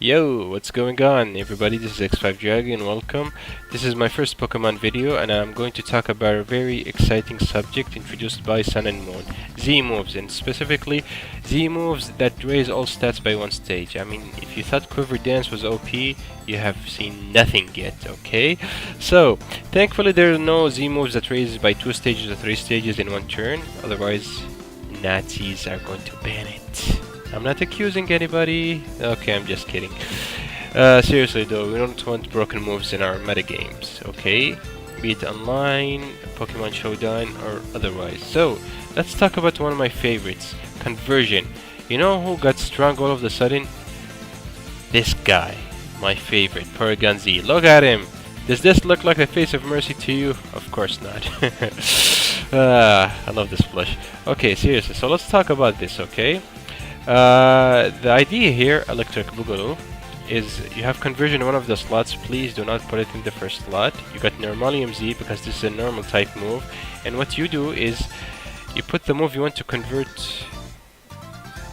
Yo, what's going on everybody? This is X5 Dragon, welcome. This is my first Pokemon video and I'm going to talk about a very exciting subject introduced by Sun and Moon. Z moves, and specifically Z moves that raise all stats by one stage. I mean, if you thought Quiver Dance was OP, you have seen nothing yet, okay? So, thankfully there are no Z moves that raise by 2 stages or 3 stages in one turn, otherwise Nazis are going to ban it. I'm not accusing anybody. Okay, I'm just kidding. Seriously though, we don't want broken moves in our metagames, okay? Be it online, Pokemon Showdown, or otherwise. So, let's talk about one of my favorites, Conversion. You know who got strong all of a sudden? This guy, my favorite, porgyon-z. Look at him! Does this look like the face of mercy to you? Of course not. I love this blush. Okay, seriously, so let's talk about this, okay? The idea here, Electric Boogaloo, is you have conversion in one of the slots. Please do not put it in the first slot. You got Normalium-Z because this is a normal type move, and what you do is you put the move you want to convert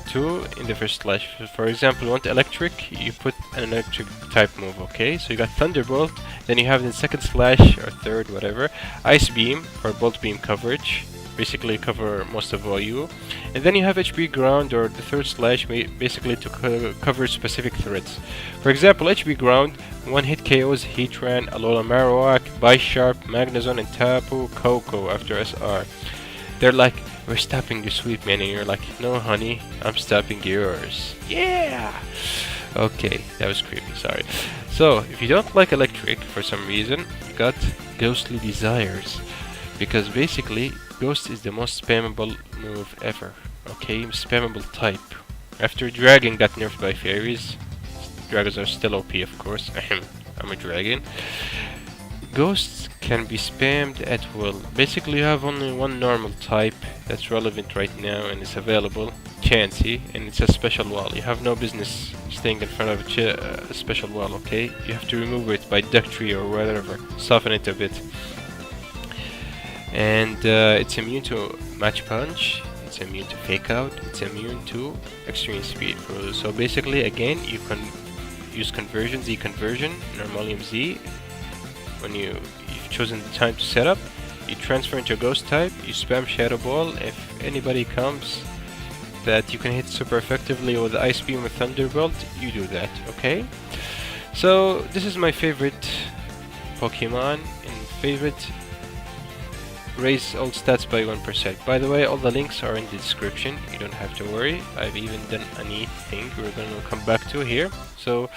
to in the first slot. For example, you want electric, you put an electric type move, okay? So you got Thunderbolt, then you have the second slash or third, whatever, Ice Beam for Bolt Beam coverage, basically cover most of OU, and then you have HB Ground or the third slash basically to cover specific threats. For example, HB Ground, one hit KOs Heatran, Alola Marowak, Bisharp, Magnezone, and Tapu Koko after SR. They're like, we're stopping your sweep, man, and you're like, no honey, I'm stopping yours. Yeah! Okay, that was creepy, sorry. So, if you don't like electric for some reason, you got Ghostly Desires, because basically Ghost is the most spammable move ever. Okay, spammable type. After Dragon got nerfed by fairies, dragons are still OP, of course. I'm a dragon. Ghosts can be spammed at will. Basically, you have only one normal type that's relevant right now and is available, Chansey, and it's a special wall. You have no business staying in front of a special wall, okay? You have to remove it by Duck Tree or whatever, soften it a bit. And it's immune to Match Punch, it's immune to Fake Out, it's immune to Extreme Speed. So basically, again, you can use Conversion, Z Conversion, Normalium Z. When you've chosen the time to set up, you transfer into a Ghost type, you spam Shadow Ball. If anybody comes that you can hit super effectively with Ice Beam or Thunderbolt, you do that, okay? So this is my favorite Pokemon and favorite raise all stats by 1%. By the way, all the links are in the description. You don't have to worry. I've even done a neat thing we're gonna come back to here. So,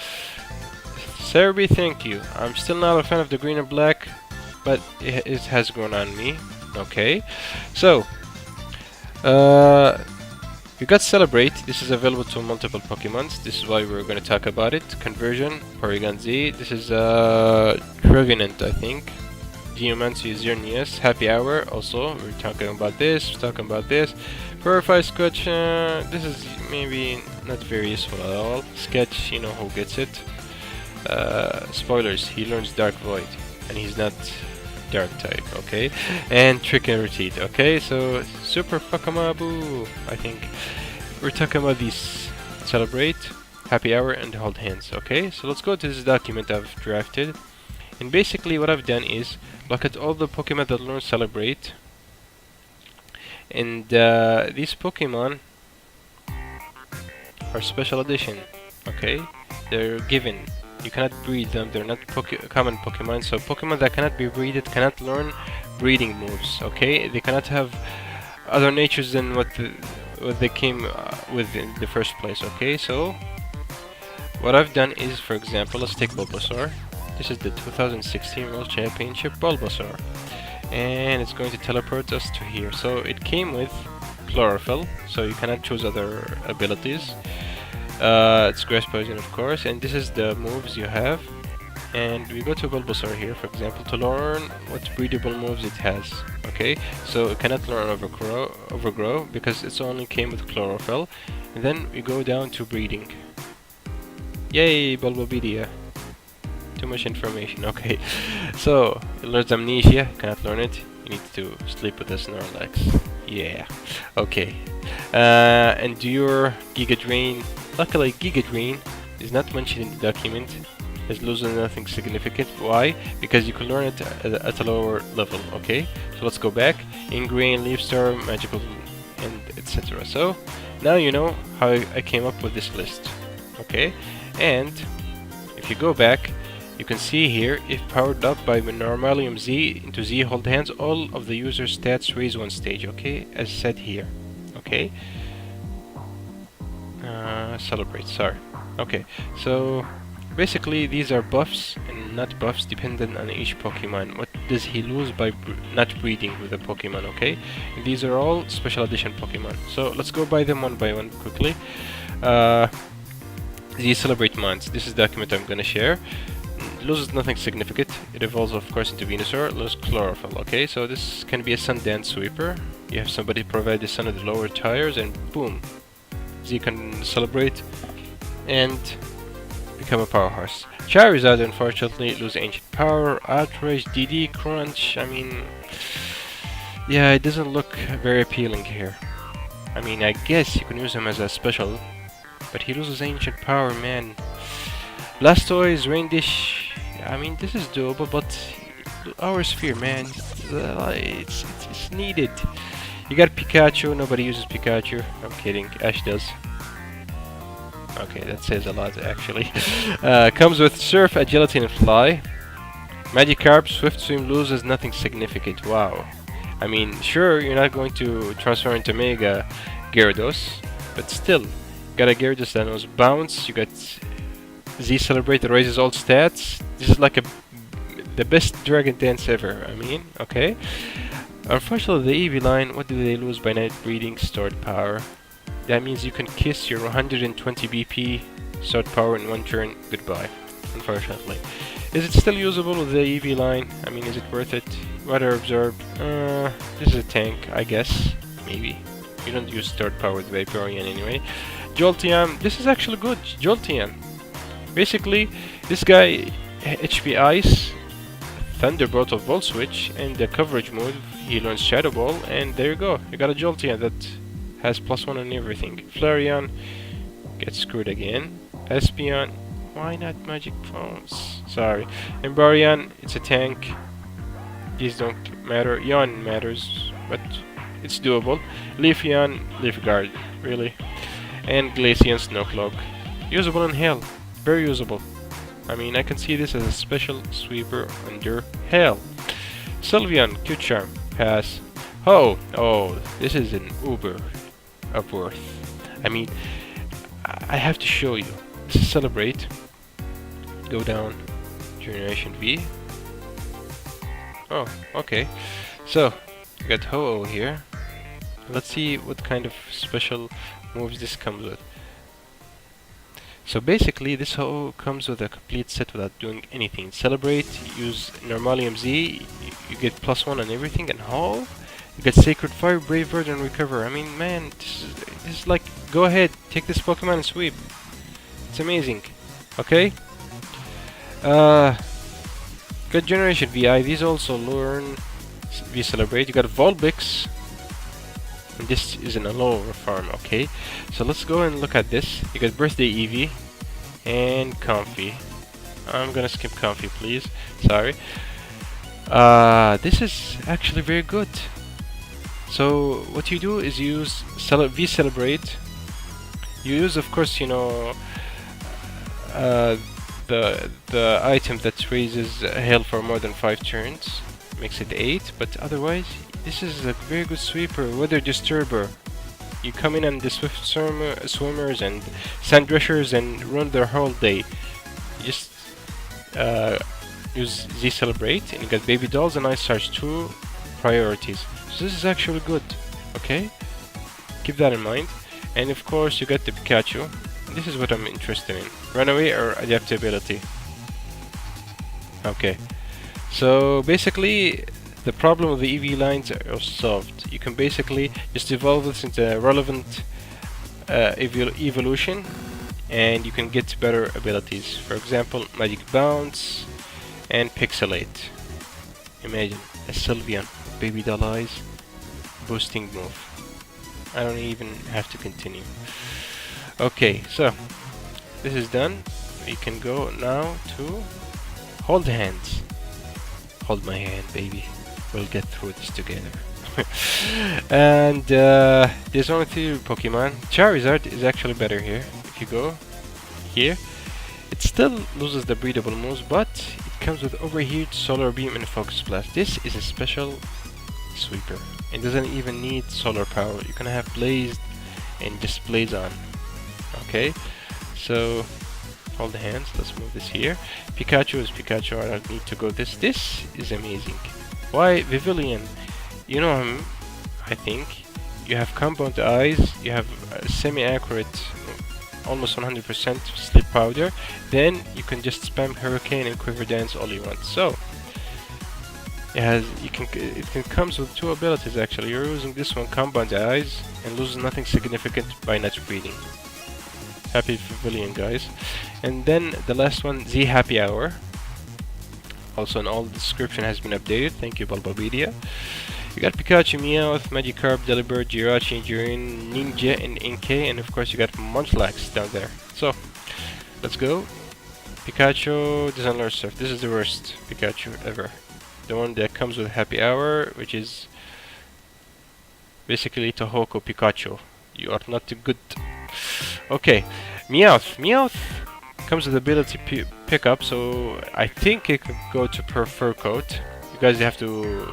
Cerebi, thank you. I'm still not a fan of the green and black, but it has grown on me. Okay, so you got Celebrate. This is available to multiple Pokemons. This is why we're gonna talk about it. Conversion, Porgyon-z. This is Trevenant, I think. Geomancy, Xerneas, Happy Hour, also, we're talking about this, Purify Scotch, this is maybe not very useful at all. Sketch, you know who gets it. Spoilers, he learns Dark Void, and he's not Dark type, okay? And Trick and Retreat, okay? So, Super Pakamabu, I think. We're talking about these Celebrate, Happy Hour, and Hold Hands, okay? So let's go to this document I've drafted. And basically what I've done is look at all the Pokemon that learn Celebrate, and these Pokemon are special edition, okay? They're given. You cannot breed them, they're not common Pokemon, so Pokemon that cannot be breeded cannot learn breeding moves, okay? They cannot have other natures than what they came with in the first place, okay? So what I've done is, for example, let's take Bulbasaur. This is the 2016 World Championship Bulbasaur, and it's going to teleport us to here. So it came with Chlorophyll, so you cannot choose other abilities. It's Grass Poison, of course, and this is the moves you have. And we go to Bulbasaur here, for example, to learn what breedable moves it has. Okay, so it cannot learn Overgrow because it's only came with Chlorophyll. And then we go down to breeding. Yay, Bulbapedia! Too much information. Okay, so it learns Amnesia, cannot learn it. You need to sleep with a Snorlax. Yeah. Okay. And your Giga Drain. Luckily, Giga Drain is not mentioned in the document. It's losing nothing significant. Why? Because you can learn it at a lower level. Okay, so let's go back. Ingrain, Leaf Star, Magical, and etc. So now you know how I came up with this list. Okay, and if you go back, you can see here, if powered up by Normalium Z into Z hold hands, all of the user's stats raise one stage. Okay, as said here. Okay, celebrate. Sorry. Okay, so basically these are buffs and not buffs dependent on each Pokemon. What does he lose by not breeding with a Pokemon? Okay, these are all special edition Pokemon. So let's go by them one by one quickly. The celebrate months. This is the document I'm gonna share. Loses nothing significant. It evolves of course into Venusaur. Loses chlorophyll. Okay, so this can be a sun dance sweeper. You have somebody provide the sun with the lower tires and boom, Z can celebrate and become a powerhouse. Charizard unfortunately lose ancient power, outrage, DD, crunch. I mean, yeah, it doesn't look very appealing here. I mean, I guess you can use him as a special, but he loses ancient power, man. Blastoise, Rain Dish. I mean, this is doable, but our sphere, man, it's needed. You got Pikachu. Nobody uses Pikachu. I'm kidding. Ash does. Okay, that says a lot actually. Comes with Surf, Agility, and Fly. Magikarp, Swift Swim loses nothing significant. Wow. I mean, sure, you're not going to transfer into Mega Gyarados, but still, you got a Gyarados that knows Bounce. You got Z Celebrate that raises all stats. This is like the best Dragon Dance ever. I mean, okay. Unfortunately, the Eevee line, what do they lose by night breeding? Stored power. That means you can kiss your 120 BP stored power in one turn. Goodbye. Unfortunately. Is it still usable with the Eevee line? I mean, is it worth it? Water Absorb. This is a tank, I guess. Maybe. You don't use stored power with Vaporeon anyway. Jolteon. This is actually good. Jolteon. Basically, this guy HP Ice, Thunderbolt of Volt Switch, and the coverage move, he learns Shadow Ball, and there you go. You got a Jolteon that has +1 on everything. Flareon gets screwed again. Espeon, why not Magic Phones? Sorry. Empoleon, it's a tank. These don't matter. Yawn matters, but it's doable. Leafeon, Leaf Guard, really. And Glaceon, Snowcloak. Usable in Hell. Very usable. I mean, I can see this as a special sweeper under Hell. Sylveon, Q-Charm, pass. Oh, this is an uber of worth. I mean, I have to show you. This is Celebrate. Go down, Generation V. Oh, okay. So, we got Ho-Oh here. Let's see what kind of special moves this comes with. So basically, this Ho-Oh comes with a complete set without doing anything. Celebrate, use Normalium Z, you get +1 on everything, and Ho! You get Sacred Fire, Brave Bird, and Recover. I mean, man, this is like, go ahead, take this Pokemon and sweep. It's amazing. Okay? Got Generation VI, these also learn V Celebrate. You got Volbix, and this is an Alola farm, okay? So let's go and look at this. You got Birthday Eevee and Comfy. I'm gonna skip Comfy, please. Sorry. This is actually very good. So what you do is you use V Celebrate. You use, of course, you know, the item that raises Hail for more than 5 turns, makes it 8. But otherwise, this is a very good sweeper. Weather Disturber. You come in on the Swift Swimmers and Sand Rushers and run their whole day. You just use Z Celebrate, and you got Baby Dolls and Ice Charge, 2 priorities. So this is actually good, okay? Keep that in mind. And of course you got the Pikachu. This is what I'm interested in. Runaway or Adaptability. Okay. So basically the problem with the EV lines are solved. You can basically just evolve this into a relevant evolution, and you can get better abilities. For example, Magic Bounce and Pixelate. Imagine a Sylveon, Baby Doll Eyes, boosting move. I don't even have to continue. Okay, so this is done. We can go now to hold hands. Hold my hand, baby. We'll get through this together. And there's only 2 Pokemon. Charizard is actually better here. If you go here, it still loses the breedable moves, but it comes with Overheat, Solar Beam, and Focus Blast. This is a special sweeper. It doesn't even need solar power. You can have Blazed and just Blaze on. Okay, so hold the hands. Let's move this here. Pikachu is Pikachu. I don't need to go this. This is amazing. Why Vivillon? You know him, I think. You have compound eyes. You have semi-accurate, almost 100% sleep powder. Then you can just spam Hurricane and Quiver Dance all you want. So it can comes with 2 abilities actually. You're using this one, compound eyes, and loses nothing significant by not breeding. Happy Pavilion, guys. And then the last one, Z Happy Hour. Also, all the description has been updated. Thank you, Bulbapedia. You got Pikachu, Meowth, Magikarp, Delibird, Jirachi, Jiren, Ninja, and Inkay, and of course you got Munchlax down there. So, let's go. Pikachu doesn't learn Surf. This is the worst Pikachu ever. The one that comes with Happy Hour, which is basically Tohoku Pikachu. You are not good. Okay, Meowth. Meowth comes with ability pickup, so I think it could go to per fur coat. You guys have to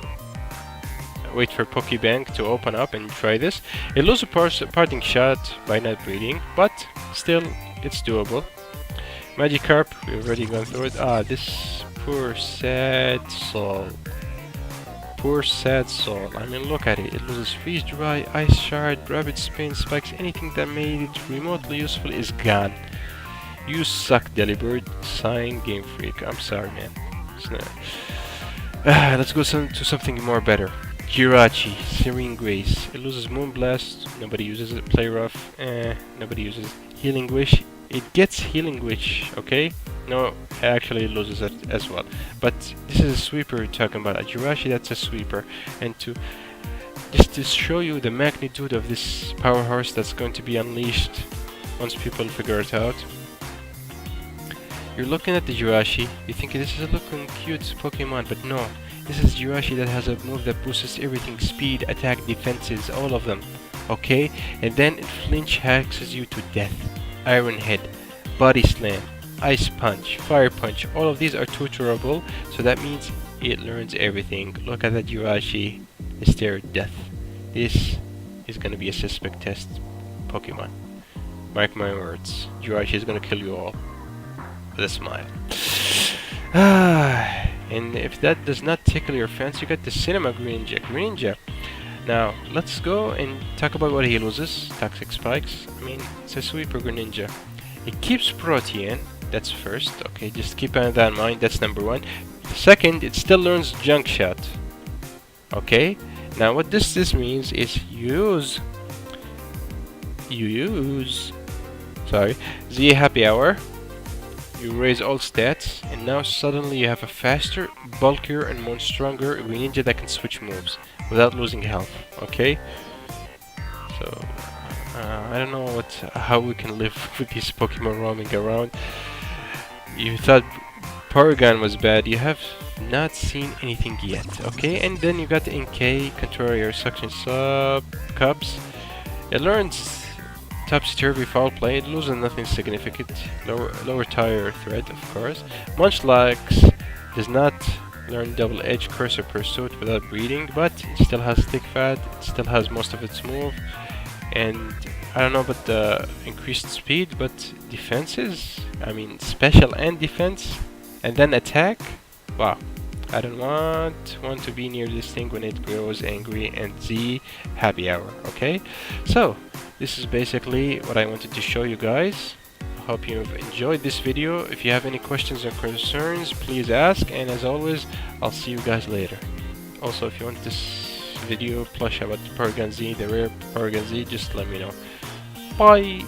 wait for Pokebank to open up and try this. It loses a parting shot by not breeding, but still it's doable. Magikarp, we've already gone through it. Ah, this poor sad soul. Poor sad soul. I mean, look at it. It loses Freeze Dry, Ice Shard, Rapid Spin, Spikes. Anything that made it remotely useful is gone. You suck, Delibird. Sign, Game Freak. I'm sorry, man. Let's go to something more better. Jirachi, Serene Grace. It loses Moonblast. Nobody uses it. Play Rough. Nobody uses it. Healing Wish. It gets Healing Wish, okay? No, actually it loses it as well. But this is a sweeper we're talking about. A Jirachi, that's a sweeper. And just to show you the magnitude of this powerhouse that's going to be unleashed once people figure it out. You're looking at the Jirachi, you think this is a looking cute Pokemon, but no. This is Jirachi that has a move that boosts everything, speed, attack, defenses, all of them. Okay? And then it flinch hacks you to death. Iron Head, Body Slam, Ice Punch, Fire Punch, all of these are tutorable, so that means it learns everything. Look at that Jirachi, stare at death. This is gonna be a suspect test Pokemon. Mark my words, Jirachi is gonna kill you all. With a smile. And if that does not tickle your fancy, you got the Cinema Greninja. Greninja. Now, let's go and talk about what he loses. Toxic Spikes. I mean, it's a sweeper Greninja. It keeps Protean. That's first. Okay, just keep that in mind. That's number 1. Second, it still learns Junk Shot. Okay. Now, what this means is you use Z Happy Hour. You raise all stats, and now suddenly you have a faster, bulkier, and more stronger Greninja that can switch moves without losing health. Okay? So I don't know how we can live with these Pokemon roaming around. You thought Porygon was bad. You have not seen anything yet. Okay? And then you got the Inkay, Contrarior, Suction Sub, Cubs. It learns Topsy-Turvy, Foul Play. It loses nothing significant. Lower Tire Threat, of course. Munchlax does not learn Double Edge, Cursor Pursuit without breeding, but it still has Thick Fat. It still has most of its move. And I don't know about the increased speed, but defenses, I mean special and defense, and then attack. Wow. I don't want to be near this thing when it grows angry. And Z Happy Hour. Okay? So this is basically what I wanted to show you guys. I hope you've enjoyed this video. If you have any questions or concerns, please ask, and as always, I'll see you guys later. Also, if you want this video plush about the porgyon-z, the rare porgyon-z, just let me know. Bye!